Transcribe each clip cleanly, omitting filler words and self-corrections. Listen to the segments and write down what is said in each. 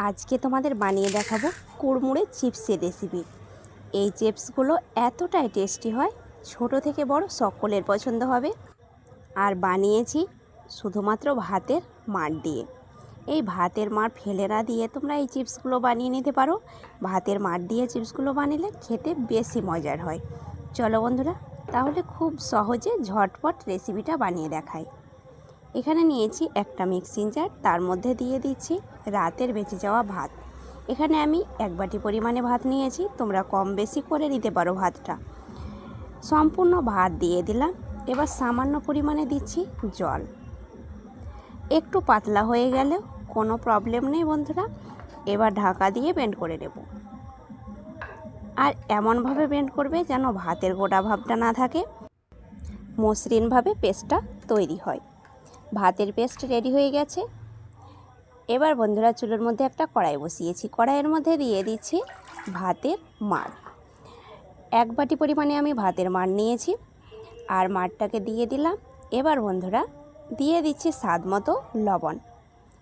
আজকে তোমাদের বানিয়ে দেখাবো কুড়মুড়ে চিপসের রেসিপি। এই চিপসগুলো এতটাই টেস্টি হয়, ছোট থেকে বড় সকলের পছন্দ হবে। আর বানিয়েছি শুধুমাত্র ভাতের মাড় দিয়ে। এই ভাতের মাড় ফেলে না দিয়ে তোমরা এই চিপসগুলো বানিয়ে নিতে পারো। ভাতের মাড় দিয়ে চিপসগুলো বানালে খেতে বেশি মজার হয়। চলো বন্ধুরা, তাহলে খুব সহজে ঝটপট রেসিপিটা বানিয়ে দেখাই। এখানে নিয়েছি একটা মিক্সিং জার, তার মধ্যে দিয়ে দিচ্ছি রাতের বেঁচে যাওয়া ভাত। এখানে আমি 1 বাটি পরিমাণে ভাত নিয়েছি, তোমরা কম বেশি করে নিতে পারো ভাতটা। সম্পূর্ণ ভাত দিয়ে দিলাম। এবার সামান্য পরিমাণে দিচ্ছি জল। একটু পাতলা হয়ে গেলেও কোনো প্রবলেম নেই বন্ধুরা। এবার ঢাকা দিয়ে বেন্ড করে নেব। আর এমনভাবে বেন্ড করবে যেন ভাতের গোটা ভাবটা না থাকে, মসৃণভাবে পেস্টটা তৈরি হয়। ভাতের পেস্ট রেডি হয়ে গেছে। এবার বন্ধুরা চুলোর মধ্যে একটা কড়াই বসিয়েছি। কড়াইয়ের মধ্যে দিয়ে দিচ্ছি ভাতের মাড়। 1 বাটি পরিমাণে আমি ভাতের মাড় নিয়েছি, আর মাড়টাকে দিয়ে দিলাম। এবার বন্ধুরা দিয়ে দিচ্ছি স্বাদ মতো লবণ।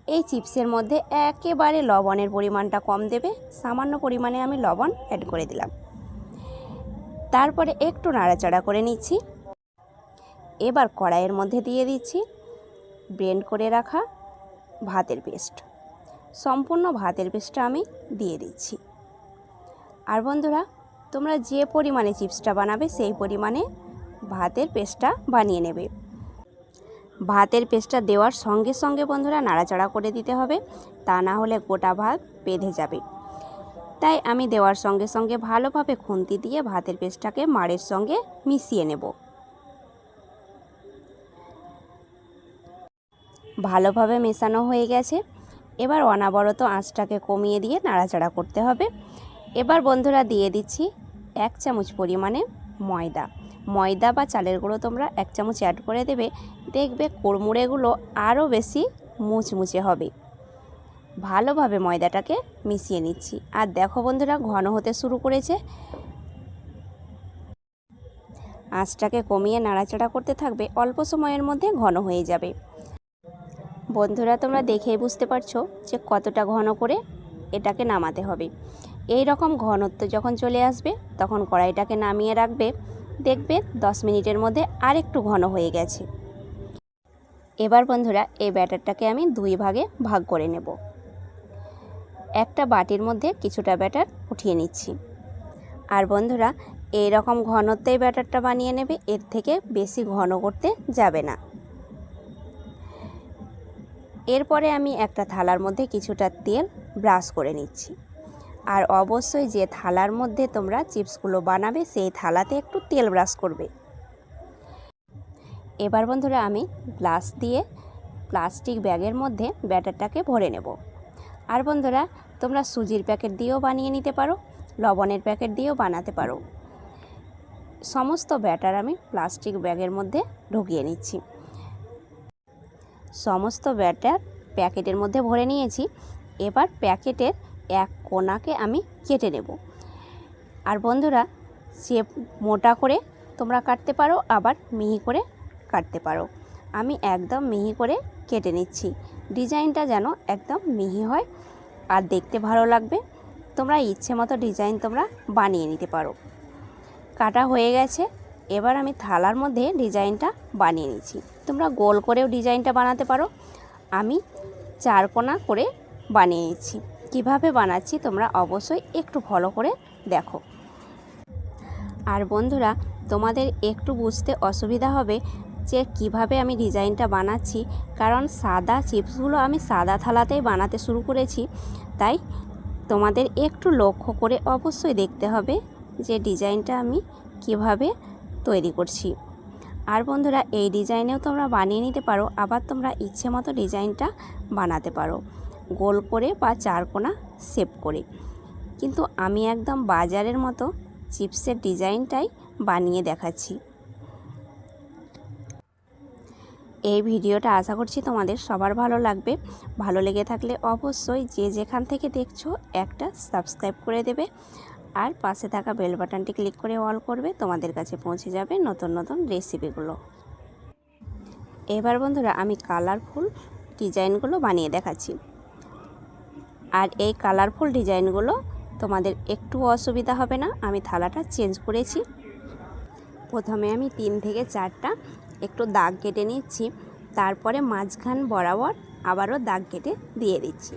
এই চিপসের মধ্যে একেবারে লবণের পরিমাণটা কম দেবে, সামান্য পরিমাণে আমি লবণ অ্যাড করে দিলাম। তারপরে একটু নাড়াচাড়া করে নিচ্ছি। এবার কড়াইয়ের মধ্যে দিয়ে দিচ্ছি ব্লেন্ড করে রাখা ভাতের পেস্ট। সম্পূর্ণ ভাতের পেস্টটা আমি দিয়ে দিচ্ছি। আর বন্ধুরা তোমরা যে পরিমাণে চিপসটা বানাবে সেই পরিমাণে ভাতের পেস্টটা বানিয়ে নেবে। ভাতের পেস্টটা দেওয়ার সঙ্গে সঙ্গে বন্ধুরা নাড়াচাড়া করে দিতে হবে, তা না হলে গোটা ভাত বেঁধে যাবে। তাই আমি দেওয়ার সঙ্গে সঙ্গে ভালোভাবে খুন্তি দিয়ে ভাতের পেস্টটাকে মাড়ের সঙ্গে মিশিয়ে নেব। ভালোভাবে মেশানো হয়ে গেছে। এবার অনবরত আঁচটাকে কমিয়ে দিয়ে নাড়াচাড়া করতে হবে। এবার বন্ধুরা দিয়ে দিচ্ছি 1 চামচ পরিমাণে ময়দা বা চালের গুঁড়ো তোমরা 1 চামচ অ্যাড করে দেবে। দেখবে কুড়মুড়েগুলো আরও বেশি মুচমুচে হবে। ভালোভাবে ময়দাটাকে মিশিয়ে নিচ্ছি। আর দেখো বন্ধুরা ঘন হতে শুরু করেছে। আঁচটাকে কমিয়ে নাড়াচাড়া করতে থাকবে, অল্প সময়ের মধ্যে ঘন হয়ে যাবে। বন্ধুরা তোমরা দেখেই বুঝতে পারছো যে কতটা ঘন করে এটাকে নামাতে হবে। এই রকম ঘনত্ব যখন চলে আসবে তখন কড়াইটাকে নামিয়ে রাখবে। দেখবে 10 মিনিটের মধ্যে আরেকটু ঘন হয়ে গেছে। এবার বন্ধুরা এই ব্যাটারটাকে আমি 2 ভাগে ভাগ করে নেব। একটা বাটির মধ্যে কিছুটা ব্যাটার উঠিয়ে নিচ্ছি। আর বন্ধুরা এই রকম ঘনত্বেই ব্যাটারটা বানিয়ে নেবে, এর থেকে বেশি ঘন করতে যাবে না। এরপরে আমি একটা থালার মধ্যে কিছুটা তেল ব্রাশ করে নিচ্ছি। আর অবশ্যই যে থালার মধ্যে তোমরা চিপসগুলো বানাবে সেই থালাতে একটু তেল ব্রাশ করবে। এবার বন্ধুরা আমি গ্লাস দিয়ে প্লাস্টিক ব্যাগের মধ্যে ব্যাটারটাকে ভরে নেব। আর বন্ধুরা তোমরা সুজির প্যাকেট দিয়েও বানিয়ে নিতে পারো, লবণের প্যাকেট দিয়েও বানাতে পারো। সমস্ত ব্যাটার আমি প্লাস্টিক ব্যাগের মধ্যে ঢুকিয়ে নিচ্ছি। সমস্ত ব্যাটার প্যাকেটের মধ্যে ভরে নিয়েছি। এবার প্যাকেটের এক কোণাকে আমি কেটে নেব। আর বন্ধুরা শেপ মোটা করে তোমরা কাটতে পারো, আবার মিহি করে কাটতে পারো। আমি একদম মিহি করে কেটে নিচ্ছি। ডিজাইনটা যেন একদম মিহি হয় আর দেখতে ভালো লাগবে। তোমরা ইচ্ছে মতো ডিজাইন তোমরা বানিয়ে নিতে পারো। কাটা হয়ে গেছে। এবার আমি থালার মধ্যে ডিজাইনটা বানিয়ে নিচ্ছি। তোমরা গোল করেও ডিজাইনটা বানাতে পারো। আমি 4 কোণা করে বানিয়ে নিচ্ছি। কিভাবে বানাচ্ছি তোমরা অবশ্যই একটু ফলো করে দেখো। আর বন্ধুরা তোমাদের একটু বুঝতে অসুবিধা হবে যে কিভাবে আমি ডিজাইনটা বানাচ্ছি, কারণ সাদা চিপসগুলো আমি সাদা থালাতেই বানাতে শুরু করেছি। তাই তোমাদের একটু লক্ষ্য করে অবশ্যই দেখতে হবে যে ডিজাইনটা আমি কিভাবে তৈরি করছি। আর বন্ধুরা এই ডিজাইনেও তোমরা বানিয়ে নিতে পারো, আবার তোমরা ইচ্ছে মতো ডিজাইনটা বানাতে পারো গোল করে বা 4 কোণা শেপ করে। কিন্তু আমি একদম বাজারের মতো চিপসের ডিজাইনটাই বানিয়ে দেখাচ্ছি। এই ভিডিওটা আশা করছি তোমাদের সবার ভালো লাগবে। ভালো লেগে থাকলে অবশ্যই যে যেখান থেকে দেখছো একটা সাবস্ক্রাইব করে দেবে, আর পাশে থাকা বেল বাটনটি ক্লিক করে অল করবে, তোমাদের কাছে পৌঁছে যাবে নতুন নতুন রেসিপিগুলো। এবার বন্ধুরা আমি কালারফুল ডিজাইনগুলো বানিয়ে দেখাচ্ছি। আর এই কালারফুল ডিজাইনগুলো তোমাদের একটু অসুবিধা হবে না। আমি থালাটা চেঞ্জ করেছি। প্রথমে আমি 3 থেকে 4টা একটু দাগ কেটে নিচ্ছি, তারপরে মাঝখান বরাবর আবারও দাগ কেটে দিয়ে দিচ্ছি।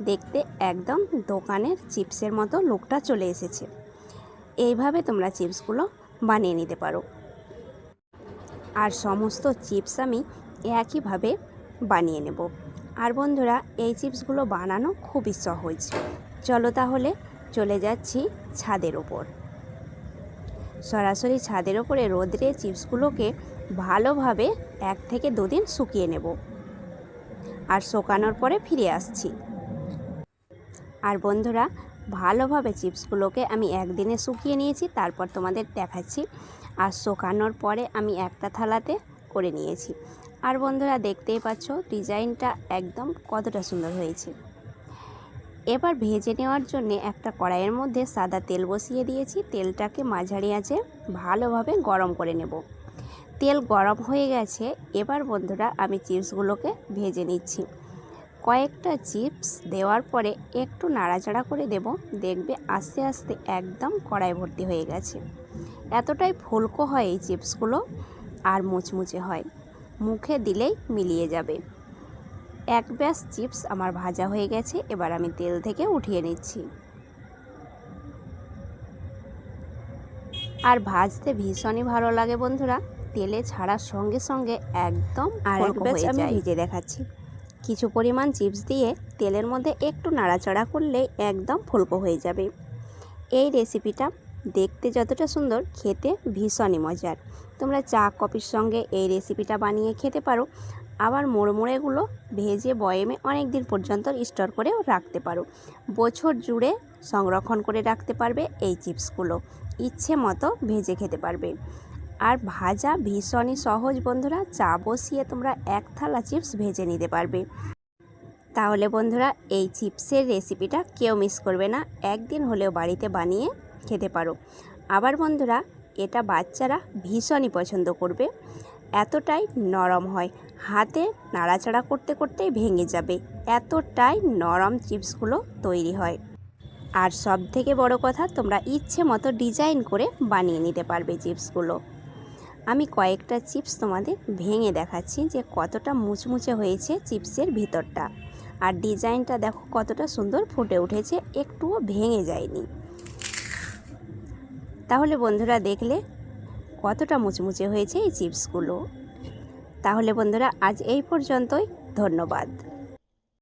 দেখতে একদম দোকানের চিপসের মতো লুকটা চলে এসেছে। এইভাবে তোমরা চিপসগুলো বানিয়ে নিতে পারো। আর সমস্ত চিপস আমি একইভাবে বানিয়ে নেব। আর বন্ধুরা, এই চিপসগুলো বানানো খুবই সহজ। চলো তাহলে চলে যাচ্ছি ছাদের ওপর। সরাসরি ছাদের ওপরে রোদ্রে চিপসগুলোকে ভালোভাবে 1 থেকে 2 দিন শুকিয়ে নেব। আর শুকানোর পরে ফিরে আসছি। আর বন্ধুরা, ভালোভাবে চিপসগুলোকে আমি 1 দিনে শুকিয়ে নিয়েছি, তারপর তোমাদের দেখাচ্ছি। আর শুকানোর পরে আমি একটা থালাতে করে নিয়েছি। আর বন্ধুরা, দেখতেই পাচ্ছ ডিজাইনটা একদম কতটা সুন্দর হয়েছে। এবার ভেজে নেওয়ার জন্য একটা কড়াইয়ের মধ্যে সাদা তেল বসিয়ে দিয়েছি। তেলটাকে মাঝারি আঁচে ভালোভাবে গরম করে নেব। তেল গরম হয়ে গেছে। এবার বন্ধুরা, আমি চিপসগুলোকে ভেজে নিচ্ছি। কয়েকটা চিপস দেওয়ার পরে একটু নাড়াচাড়া করে দেব। দেখবে আস্তে আস্তে একদম কড়াই ভর্তি হয়ে গেছে। এতটাই ফুলকো হয় এই চিপসগুলো, আর মুচমুচে হয়, মুখে দিলেই মিলিয়ে যাবে। 1 ব্যাচ চিপস আমার ভাজা হয়ে গেছে। এবার আমি তেল থেকে উঠিয়ে নিচ্ছি। আর ভাজতে ভীষণই ভালো লাগে বন্ধুরা। তেলে ছাড়ার সঙ্গে সঙ্গে একদম আর 1 ব্যাচ আমি ভেজে দেখাচ্ছি। কিছু পরিমাণ চিপস দিয়ে তেলের মধ্যে একটু নাড়াচাড়া করলে একদম ফুলকো হয়ে যাবে। এই রেসিপিটা দেখতে যতটা সুন্দর, খেতে ভীষণই মজার। তোমরা চা কফির সঙ্গে এই রেসিপিটা বানিয়ে খেতে পারো। আবার মুড়মুড়েগুলো ভেজে বয়েমে অনেক দিন পর্যন্ত স্টোর করেও রাখতে পারো। বছর জুড়ে সংরক্ষণ করে রাখতে পারবে এই চিপসগুলো। ইচ্ছে মতো ভেজে খেতে পারবে। আর ভাজা ভীষণই সহজ বন্ধুরা। চা বসিয়ে তোমরা 1 থালা চিপস ভেজে নিতে পারবে। তাহলে বন্ধুরা, এই চিপসের রেসিপিটা কেউ মিস করবে না। একদিন হলেও বাড়িতে বানিয়ে খেতে পারো। আবার বন্ধুরা, এটা বাচ্চারা ভীষণই পছন্দ করবে। এতটাই নরম হয়, হাতে নাড়াচাড়া করতে করতেই ভেঙে যাবে, এতটাই নরম চিপসগুলো তৈরি হয়। আর সব থেকে বড় কথা, তোমরা ইচ্ছে মতো ডিজাইন করে বানিয়ে নিতে পারবে চিপসগুলো। আমি কয়েকটা চিপস তোমাদের ভেঙে দেখাচ্ছি যে কতটা মুচমুচে হয়েছে চিপসের ভিতরটা। আর ডিজাইনটা দেখো কতটা সুন্দর ফুটে উঠেছে, একটুও ভেঙে যায়নি। তাহলে বন্ধুরা, দেখলে কতটা মুচমুচে হয়েছে এই চিপসগুলো। তাহলে বন্ধুরা, আজ এই পর্যন্তই। ধন্যবাদ।